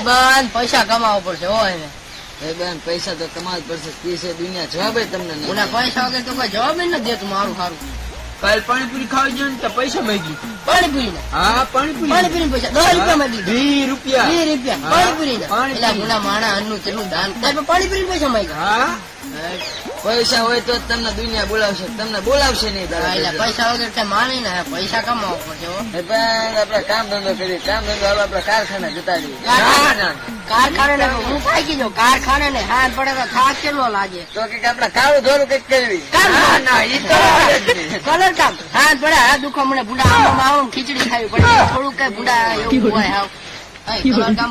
ભાઈબંધ પૈસા કમાવો પડશે હોય બેન પૈસા તો કમાવા પડશે પીસે દુનિયા જવાબ તમને નહીં. મને પૈસા વગર તો કોઈ જવાબ નથી દેતું મારું સારું. કાલ પાણીપુરી ખાવા ગયો ને તો પૈસા માંગી. પાણીપુરી ના? હા પાણીપુરી પૈસા 10 રૂપિયા માંગી. 20 રૂપિયા. 20 રૂપિયા પાણીપુરી ના? એટલે ગુના માણા અન્નું કેટલું દાન કરે પાણીપુરી પૈસા માંગ્યા. હા પૈસા હોય તો તમને દુનિયા બોલાવશે, તમને બોલાવશે નહીં. પૈસા વગર કઈ માની ને પૈસા કમાવો પડશે. આપડે કામ ધંધો કરીએ, કામ ધંધો આપડે કારખાને જતા રહીએ. કારખાને હું થાકી જાઉં. કારખાને ને હાથ પડે તો થાક કેટલો લાગે. તો કે આપડે કાળું ધોરું કઈક કરવી. કલર કામ હાથ પડે હાથ દુખો મને ભૂંડા આમાં આવું ખીચડી ખાવી પડે થોડું કઈ ભૂંડા એવું હોય. હાવ કલર કામ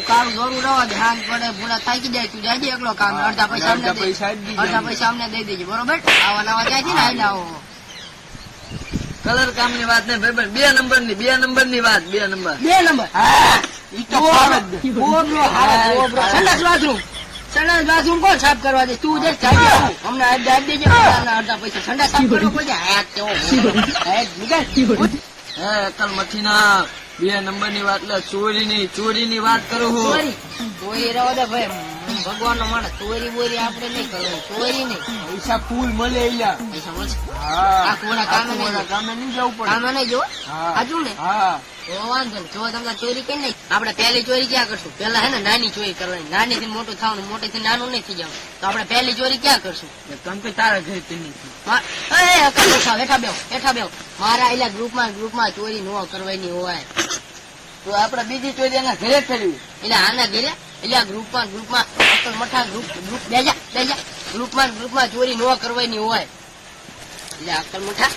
કાળું દોરું રવા દે. હાથ પડે ભૂંડા થાકી જાય તું જાય એકલો કામ. અડધા પૈસા અમને દઈ દેજે બરોબર. આવા નવા જાય છે ને આઈ આવો. કલર કામ ની વાત નહીં ભાઈ, 2 નંબર ની વાત. 2 નંબર સંડાસ બાથરૂમ કોણ સાફ કરવા દે? તું દેખ અમને અડધા દેજે. અડધા પૈસા સંડાસ સાફ કરવા પડે. અકલ મથી ના 2 નંબર ની વાત લે. ચોરી ની વાત કરું હું. ચોરી રવા દે ભાઈ, ભગવાન નો માણસ. ચોરી બોરી આપડે નહીં કરવું. ચોરી નહીં. પૈસા ફૂલ મળે. પૈસા મળશે. કામે નહીં જવું પડે. કામે નહીં જવું. હાજુ ને? હા તો વાંધો નહીં. જો તમને ચોરી કરી નહીં. આપડે પહેલી ચોરી ક્યાં કરશું? પેલા હે ને નાની ચોરી કરવાની. નાની થી મોટું થવાનું, મોટી થી નાનું નહીં થઈ જવાનું. તો આપડે પહેલી ચોરી ક્યાં કરશું? તમે તારા ઘરે નહીં. હેઠા બેવ. મારા એલા ગ્રુપમાં ચોરી ન કરવાની હોય તો આપડે બીજી ચોરી એના ઘરે કરવી. એટલે આના ઘરે એટલે ગ્રુપમાં અસલ મઠા ગ્રુપ બેજા ગ્રુપમાં ચોરી ન કરવાની હોય. એટલે અકલ મઠા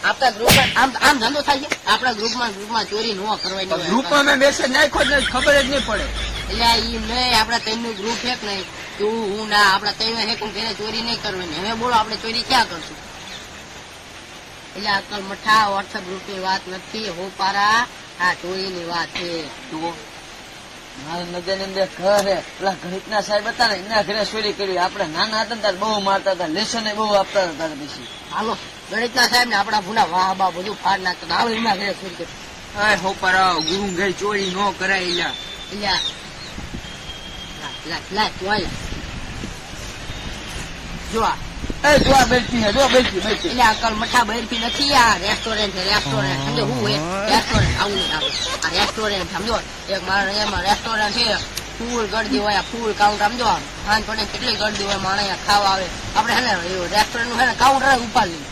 આપણા ગ્રુપમાં આમ ધંધો થાય છે. આપણા ગ્રુપમાં ચોરી ન કરવાની હોય. ગ્રુપમાં મેં મેસેજ નાખ્યો જ નહીં, ખબર જ નહીં પડે. એટલે ઈ નહીં આપડા 3 નું ગ્રુપ હેક નહીં. તું હું ના આપડા 3 હેક ઘરે ચોરી નહીં કરવાની. હવે બોલો આપણે ચોરી ક્યાં કરશું? એટલે અકલ મઠા વોટ્સઅપ ગ્રુપ ની વાત નથી. હો પારા આ ચોરી ની વાત છે. મારા નજર ની અંદર ઘર હે. પેલા ગણિતના સાહેબ હતા ને એના ઘરે ચોરી કરી. આપડે નાના હતા ત્યારે બહુ મારતા હતા, લેસન બહુ આપતા હતા. પછી હાલો ગણિતના સાહેબ ને આપડા ભૂના વાહ બા બધું ફાડ નાખતા. હાલો એના ઘરે ચોરી કરી. હા હોપરા ગુરુ ઘરે ચોરી ન કરાય. એટલે અકલ મઠા બરફી નથી. આ રેસ્ટોરન્ટ સમજો હું રેસ્ટોરન્ટ આવું નહીં આવે. આ રેસ્ટોરન્ટ સમજો એક મારા એમાં રેસ્ટોરન્ટ છે. ફૂલ ગળદી હોય, ફૂલ કાઉન્ટર સમજો. હાન પડે કેટલી ગળદી હોય, માણસ ખાવા આવે. આપડે હે ને રેસ્ટોરન્ટ નું હે ને કાઉન્ટર ઉપાડી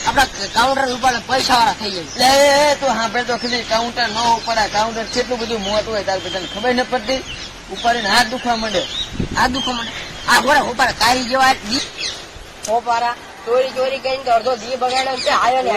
આપડા કાઉન્ટર ઉપાડે પૈસા વાળા થઈ જાય. તો હા તો ખરી કાઉન્ટર ન ઉપાડે. કાઉન્ટર કેટલું બધું મોટું હોય તાર પછી ખબર ન પડતી. ઉપાડીને હાથ દુખવા માંડે. આ ઘોડે ઉપાડે કારી જેવા હોપારા ચોરી કરીને તો અડધો દી બગાડ્યો છે. આયો ને